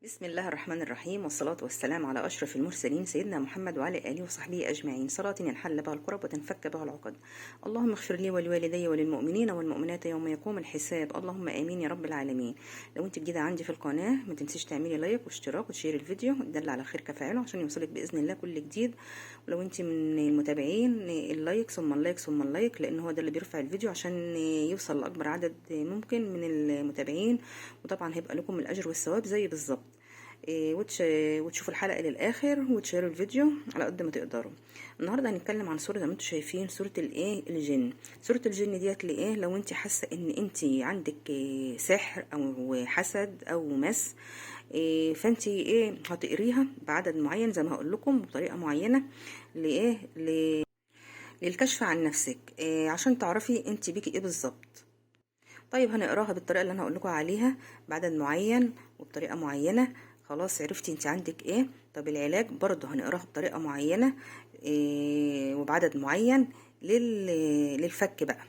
بسم الله الرحمن الرحيم، والصلاة والسلام على أشرف المرسلين سيدنا محمد وعلى آله وصحبه أجمعين، صلاة ينحل بها الكرب وتنفك بها العقد. اللهم اغفر لي ولوالدي وللمؤمنين والمؤمنات يوم يقوم الحساب، اللهم آمين يا رب العالمين. لو انت جديدة عندي في القناة ما تنسيش تعملي لايك واشتراك وتشير الفيديو، دل على خير كفاعله عشان يوصلك بإذن الله كل جديد. ولو انت من المتابعين اللايك ثم اللايك ثم اللايك، لأن هو ده اللي بيرفع الفيديو عشان يوصل لأكبر عدد ممكن من المتابعين، وطبعا هيبقى لكم الأجر والثواب زي بالظبط. وتشوفوا الحلقة للآخر وتشيروا الفيديو على قد ما تقدروا. النهاردة هنتكلم عن سورة زي ما انتم شايفين، سورة الجن. سورة الجن ديت لو انت حاسة ان انت عندك سحر او حسد او مس، فانت هتقريها بعدد معين زي ما هقول لكم بطريقة معينة للكشف عن نفسك، عشان تعرفي انت بيكي ايه بالظبط. طيب هنقراها بالطريقة اللي انا هقول لكم عليها بعدد معين وبطريقة معينة. خلاص عرفتي انت عندك ايه. طب العلاج برضه هنقراها بطريقة معينة وبعدد معين للفك بقى.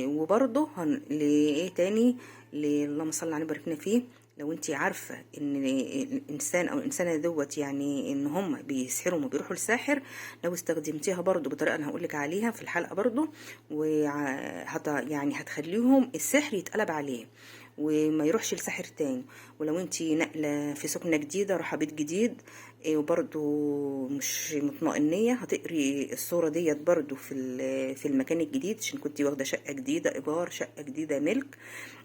وبرضه لايه تاني، اللهم صل على النبي باركنا فيه. لو انت عارفه ان الانسان او الانسانه دوت يعني ان هم بيسحروا وبيروحوا لساحر، لو استخدمتيها برضو بطريقه انا هقول لك عليها في الحلقه برضو، يعني هتخليهم السحر يتقلب عليه وما يروحش لساحر تاني. ولو انت نقله في سكنه جديده، رايحه بيت جديد، وبرضو مش مطمئنيه، هتقري الصوره ديت برضو في المكان الجديد، عشان كنت واخده شقه جديده ايجار، شقه جديده ملك،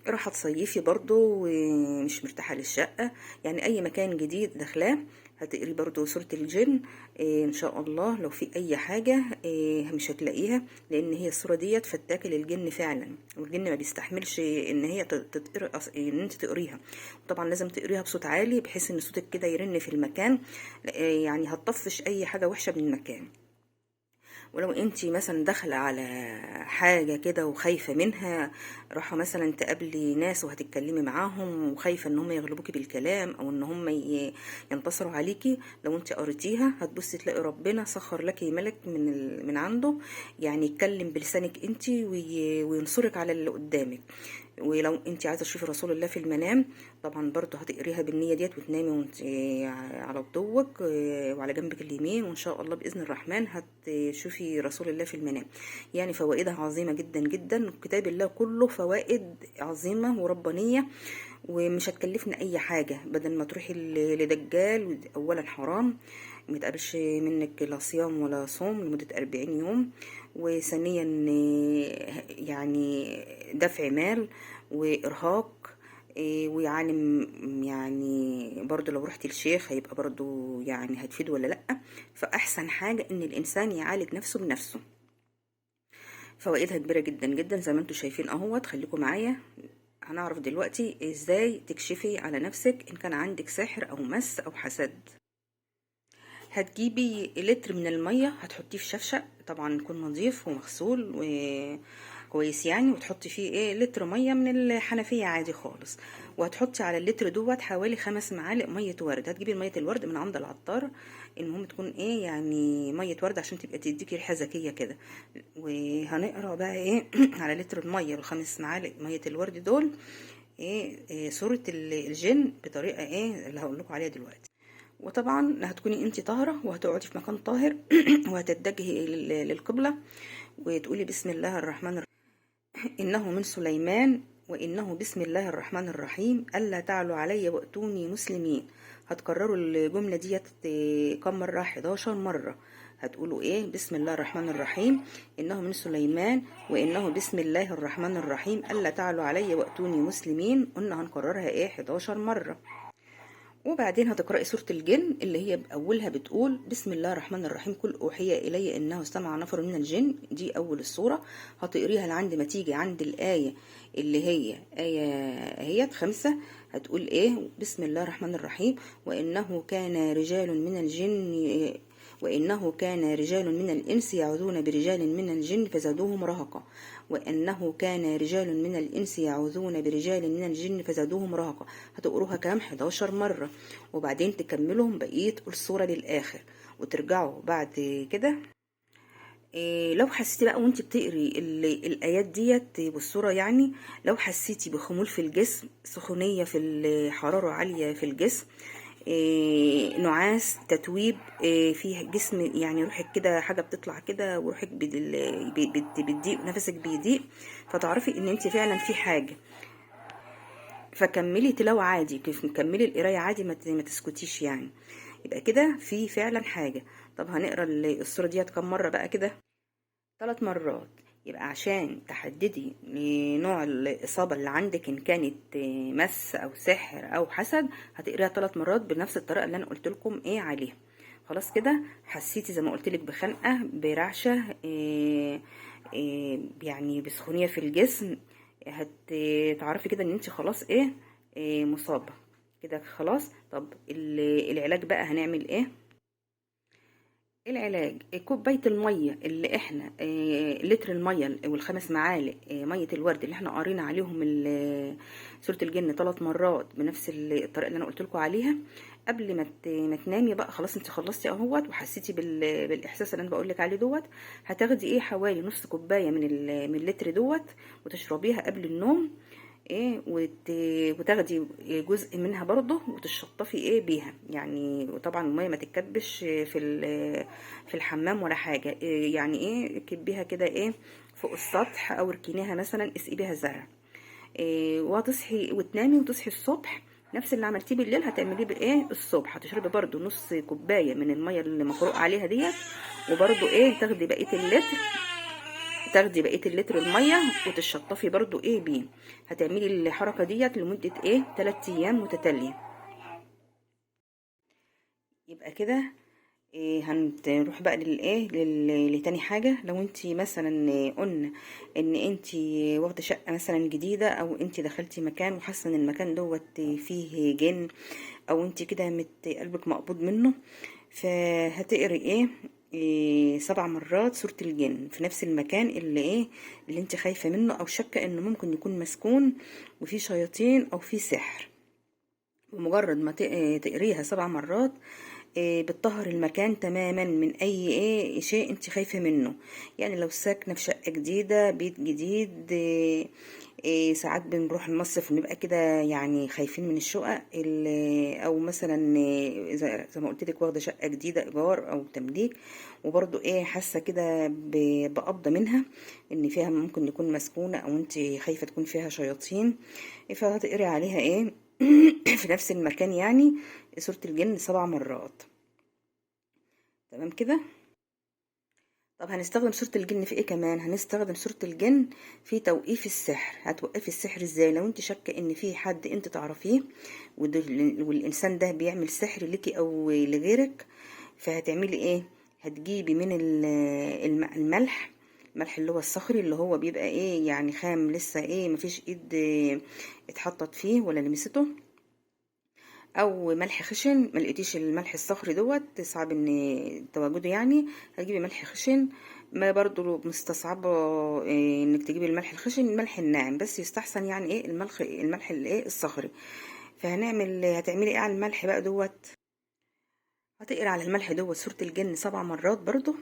راح تصيفي برضو ومش مرتاحة للشقة، يعني اي مكان جديد داخلاه هتقري برضو سورة الجن. ان شاء الله لو في اي حاجة مش هتلاقيها، لان هي السورة ديت فتاكة للجن فعلا، والجن ما بيستحملش ان هي تتقري ان انت تقريها. طبعا لازم تقريها بصوت عالي بحيث ان صوتك كده يرن في المكان، يعني هتطفش اي حاجة وحشة من المكان. ولو انتي مثلا داخله على حاجه كده وخايفه منها، راحه مثلا تقابلي ناس وهتتكلمي معاهم وخايفه ان هم يغلبوكي بالكلام او ان هم ينتصروا عليكي، لو انتي قريتيها هتبصي تلاقي ربنا سخر لك ملك من عنده، يعني يتكلم بلسانك انتي وينصرك على اللي قدامك. ولو انت عايزه تشوفي رسول الله في المنام، طبعا برضو هتقريها بالنيه ديت وتنامي وانت على ضوك وعلى جنبك اليمين، وان شاء الله باذن الرحمن هتشوفي رسول الله في المنام. يعني فوائدها عظيمه جدا جدا، كتاب الله كله فوائد عظيمه وربانيه، ومش هتكلفنا اي حاجه. بدل ما تروحي لدجال، اولا حرام متقبلش منك لا صيام ولا صوم لمدة 40 يوم، وثانيا يعني دفع مال وإرهاق، ويعني يعني برضو لو رحت الشيخ هيبقى برضو يعني هتفيد ولا لأ. فأحسن حاجة إن الإنسان يعالج نفسه بنفسه. فوائدها كبيرة جدا جدا زي ما انتم شايفين اهوت. خليكم معايا، هنعرف دلوقتي ازاي تكشفي على نفسك ان كان عندك سحر او مس او حسد. هتجيبي لتر من المية هتحطيه في شفشق، طبعا يكون نظيف ومغسول وكويس يعني، وتحطي فيه لتر مية من الحنفية عادي خالص، وهتحطي على اللتر دوت حوالي 5 معالق مية ورد. هتجيبي مية الورد من عند العطار، المهم تكون يعني مية ورد عشان تبقى تديكي ريحة ذكية كده. وهنقرا بقى على لتر المية ب5 معالق مية الورد دول سورة الجن بطريقة اللي هقول لكم عليها دلوقتي. وطبعا هتكوني انت طاهرة وهتقعدي في مكان طاهر وهتتجهي للقبلة وتقولي بسم الله الرحمن الرحيم، إنه من سليمان وإنه بسم الله الرحمن الرحيم ألا تعلوا علي وأتوني مسلمين. هتكرروا الجملة ديت كم مرة؟ 11 مرة. هتقولوا بسم الله الرحمن الرحيم، إنه من سليمان وإنه بسم الله الرحمن الرحيم ألا تعلوا علي وأتوني مسلمين. قلنا هنكررها 11 مرة. وبعدين هتقرأي سورة الجن اللي هي بأولها بتقول بسم الله الرحمن الرحيم، قل أوحي إلي إنه استمع نفر من الجن. دي أول السورة. هتقريها لعند ما تيجي عند الآية اللي هي آية 5. هتقول بسم الله الرحمن الرحيم، وإنه كان رجال من الجن وإنه كان رجال من الإنس يعوذون برجال من الجن فزادوهم رهقا. وأنه كان رجال من الإنس يعوذون برجال من الجن فزادوهم رهقا. هتقروها كام؟ 11 مرة. وبعدين تكملهم بقية السورة للآخر، وترجعوا بعد كده لو حسيتي بقى وانت بتقري الايات ديت والسوره، يعني لو حسيتي بخمول في الجسم، سخونيه في الحراره عاليه في الجسم، نعاس، تتويب في جسم، يعني روحك كده حاجه بتطلع كده، وروحك بتضيق، نفسك بيضيق، فتعرفي ان انت فعلا في حاجه. فكملي تلاوه عادي، كيف كملي القرايه عادي، ما تسكتيش يعني. يبقى كده في فعلا حاجه. طب هنقرا السوره ديت كم مره بقى كده؟ 3 مرات. يبقى عشان تحددي نوع الإصابة اللي عندك، إن كانت مس أو سحر أو حسد، هتقريها 3 مرات بنفس الطريقة اللي أنا قلت لكم عليها. خلاص كده حسيتي زي ما قلت لك بخنقة، برعشة، يعني بسخونية في الجسم، هتعرفي كده إن أنت خلاص مصابة كده خلاص. طب العلاج بقى هنعمل إيه؟ العلاج كوباية المية اللي احنا لتر المية وال5 معالق مية الورد اللي احنا قارينا عليهم سورة الجن 3 مرات بنفس الطريقة اللي انا قلت لكم عليها، قبل ما تنامي بقى. خلاص انت خلصتي اهوت وحسيتي بالاحساس اللي انا بقول لك عليه دوت. هتاخدي حوالي نص كوباية من اللتر دوت، وتشربيها قبل النوم. وتاخدي جزء منها برضه وتشطفي بيها يعني. وطبعا الميه ما تتكبش في الحمام ولا حاجه، يعني كبيها كده فوق السطح، او اركنيها مثلا، اسقي بيها زرع. وهتصحي وتنامي وتصحي الصبح، نفس اللي عملتيه بالليل هتعمليه الصبح. هتشربي برضو نص كوبايه من الميه اللي مقروء عليها ديت، وبرضو تاخدي بقيه اللتر الميه وتشطفي برضو بيه. هتعملي الحركه ديت لمده 3 ايام متتاليه. يبقى كده هنروح بقى لتاني حاجه. لو انت مثلا قلنا ان انت واخده شقه مثلا جديده، او انت دخلتي مكان وحاسه ان المكان دوت فيه جن، او انت كده قلبك مقبوض منه، فهتقري 7 مرات سورة الجن في نفس المكان اللي انت خايفة منه، او شاكة انه ممكن يكون مسكون وفي شياطين او في سحر. بمجرد ما تقريها 7 مرات بتطهر المكان تماما من اي شيء انت خايفة منه. يعني لو ساكنة في شقة جديدة، بيت جديد، ساعات بنروح المصيف ونبقى كده يعني خايفين من الشقق، او مثلا زي ما قلت لك واخده شقه جديده ايجار او تمليك، وبرضو حاسه كده بقبضه منها، ان فيها ممكن يكون مسكونه، او انت خايفه تكون فيها شياطين، فهتقري عليها في نفس المكان يعني سورة الجن 7 مرات. تمام كده. طب هنستخدم سورة الجن في كمان؟ هنستخدم سورة الجن في توقيف السحر. هتوقفي السحر ازاي؟ لو انت شاكه ان في حد انت تعرفيه والانسان ده بيعمل سحر ليكي او لغيرك، فهتعملي هتجيبي من الملح اللي هو الصخري، اللي هو بيبقى يعني خام لسه مفيش ايد اتحطت فيه ولا لمسته، او ملح خشن. ما لقيتيش الملح الصخري دوت صعب ان تواجده يعني، هتجيبي ملح خشن. ما برضو مستصعبه انك تجيبي الملح الخشن، الملح الناعم بس يستحسن يعني الملح الصخري. هتعملي على الملح بقى دوت؟ هتقرا على الملح دوت سورة الجن 7 مرات برضو،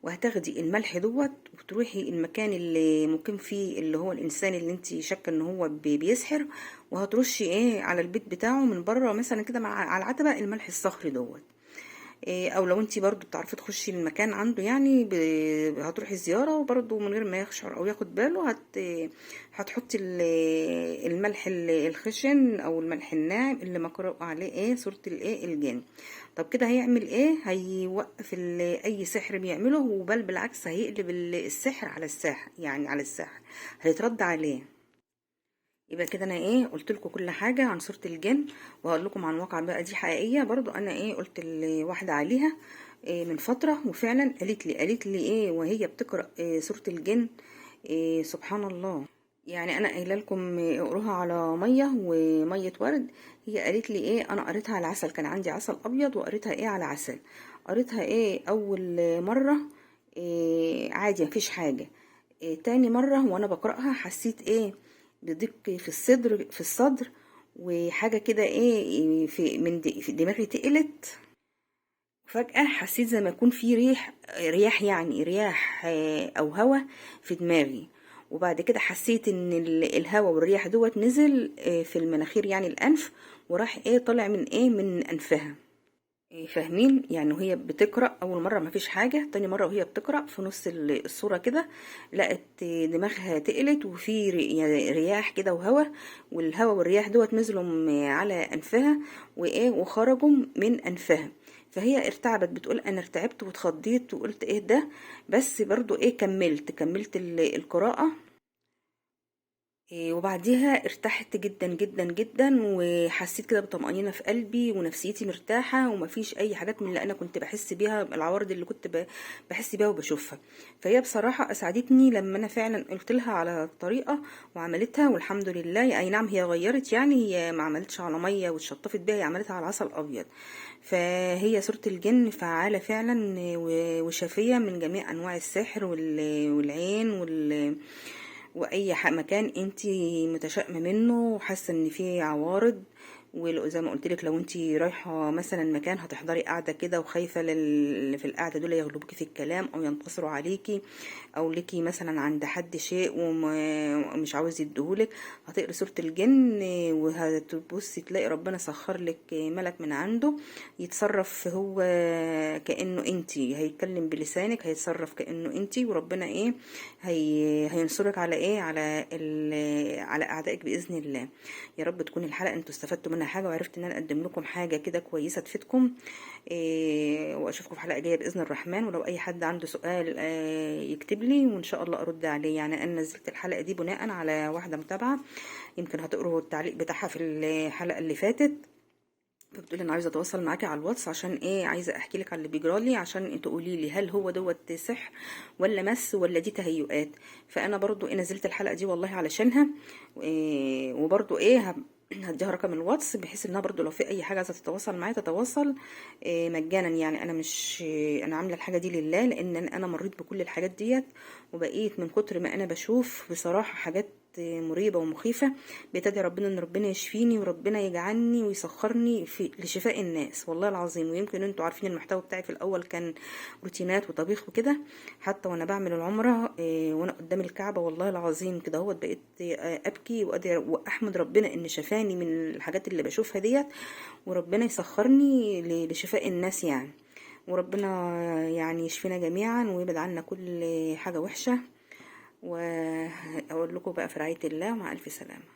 وهتاخدي الملح دوت وتروحي المكان اللي ممكن فيه اللي هو الانسان اللي انت شاكه ان هو بيسحر، وهترشي على البيت بتاعه من بره مثلا كده على العتبه الملح الصخري دوت. او لو انت برضو بتعرفي تخشي المكان عنده يعني هتروحي زياره، وبرضو من غير ما يخشر او ياخد باله هتحطي الملح الخشن او الملح الناعم اللي مقروء عليه سورة الجن. طب كده هيعمل هيوقف اي سحر بيعمله، وبل بالعكس هيقلب السحر على الساحر، يعني على الساحر هيترد عليه. يبقى كده انا قلت لكم كل حاجه عن سوره الجن، وهقول لكم عن واقعه بقى دي حقيقيه برضو. انا قلت لواحده عليها من فتره، وفعلا قالت لي وهي بتقرا سوره الجن، سبحان الله. يعني انا قايله لكم اقروها على ميه وميه ورد. هي قالت لي انا قريتها على عسل، كان عندي عسل ابيض وقريتها على عسل. قريتها اول مره عادي مفيش حاجه. تاني مره وانا بقراها حسيت بضيق في الصدر وحاجه كده في دماغي تقلت. وفجأة حسيت زي ما يكون في رياح يعني رياح او هوا في دماغي. وبعد كده حسيت ان الهوا والرياح دوت نزل في المناخير يعني الانف، وراح طالع من انفها. فاهمين يعني؟ وهي بتقرأ أول مرة مفيش حاجة، تاني مرة وهي بتقرأ في نص الصورة كده لقت دماغها تقلت، وفي يعني رياح كده وهوا، والهوا والرياح دوت نزلوا على أنفها وخرجوا من أنفها. فهي ارتعبت، بتقول أنا ارتعبت واتخضيت وقلت ايه ده، بس برضو كملت القراءة. وبعديها ارتحت جدا جدا جدا، وحسيت كده بطمأنينة في قلبي، ونفسيتي مرتاحة، ومفيش أي حاجات من اللي أنا كنت بحس بيها، العوارض اللي كنت بحس بيها وبشوفها. فهي بصراحة أسعدتني لما أنا فعلا قلت لها على الطريقة وعملتها، والحمد لله. أي نعم هي غيرت، يعني هي ما عملتش على مية واتشطفت بيها، هي عملتها على عسل أبيض. فهي سورة الجن فعالة فعلا وشافية من جميع أنواع السحر والعين واي مكان انتي متشائمه منه وحاسه ان فيه عوارض. وزي ما قلت لك، لو انتي رايحه مثلا مكان هتحضري قاعده كده وخايفه اللي في القاعده دول يغلبوكي في الكلام او ينتصروا عليكي، او ليكي مثلا عند حد شيء ومش عاوز يديهولك، هتقري سوره الجن وهتبصي تلاقي ربنا سخر لك ملك من عنده يتصرف هو كانه انتي، هيتكلم بلسانك، هيتصرف كانه انتي، وربنا هينصرك على على اعدائك باذن الله. يا رب تكون الحلقه انتوا استفدتوا منها حاجه، وعرفت ان انا اقدم لكم حاجه كده كويسه تفيدكم. واشوفكم في حلقه جايه باذن الرحمن. ولو اي حد عنده سؤال يكتب لي وان شاء الله ارد عليه. يعني انا نزلت الحلقه دي بناء على واحده متابعه، يمكن هتقروا التعليق بتاعها في الحلقه اللي فاتت، فبتقولي انا عايزه اتواصل معاكي على الواتس عشان عايزه احكي لك على اللي بيجرالي، عشان تقولي لي هل هو دوت سحر ولا مس ولا دي تهيؤات. فانا برضو نزلت الحلقه دي والله علشانها. وبرضو هديها رقم الواتس بحيث انها برضو لو في اي حاجه عايزه تتواصل معايا تتواصل مجانا. يعني انا مش انا عامله الحاجه دي لله، لان انا مريت بكل الحاجات ديت، وبقيت من كتر ما انا بشوف بصراحه حاجات مريبة ومخيفة، بتدعي ربنا ان ربنا يشفيني وربنا يجعلني ويسخرني لشفاء الناس والله العظيم. ويمكن انتوا عارفين المحتوى بتاعي في الاول كان روتينات وطبيخ وكده، حتى وانا بعمل العمرة وانا قدام الكعبة والله العظيم كده هوت بقيت ابكي وادعي واحمد ربنا ان شفاني من الحاجات اللي بشوفها ديت، وربنا يسخرني لشفاء الناس يعني. وربنا يعني يشفينا جميعا ويبعد عنا كل حاجة وحشة. واقول لكم بقى في رعاية الله، ومع الف سلامة.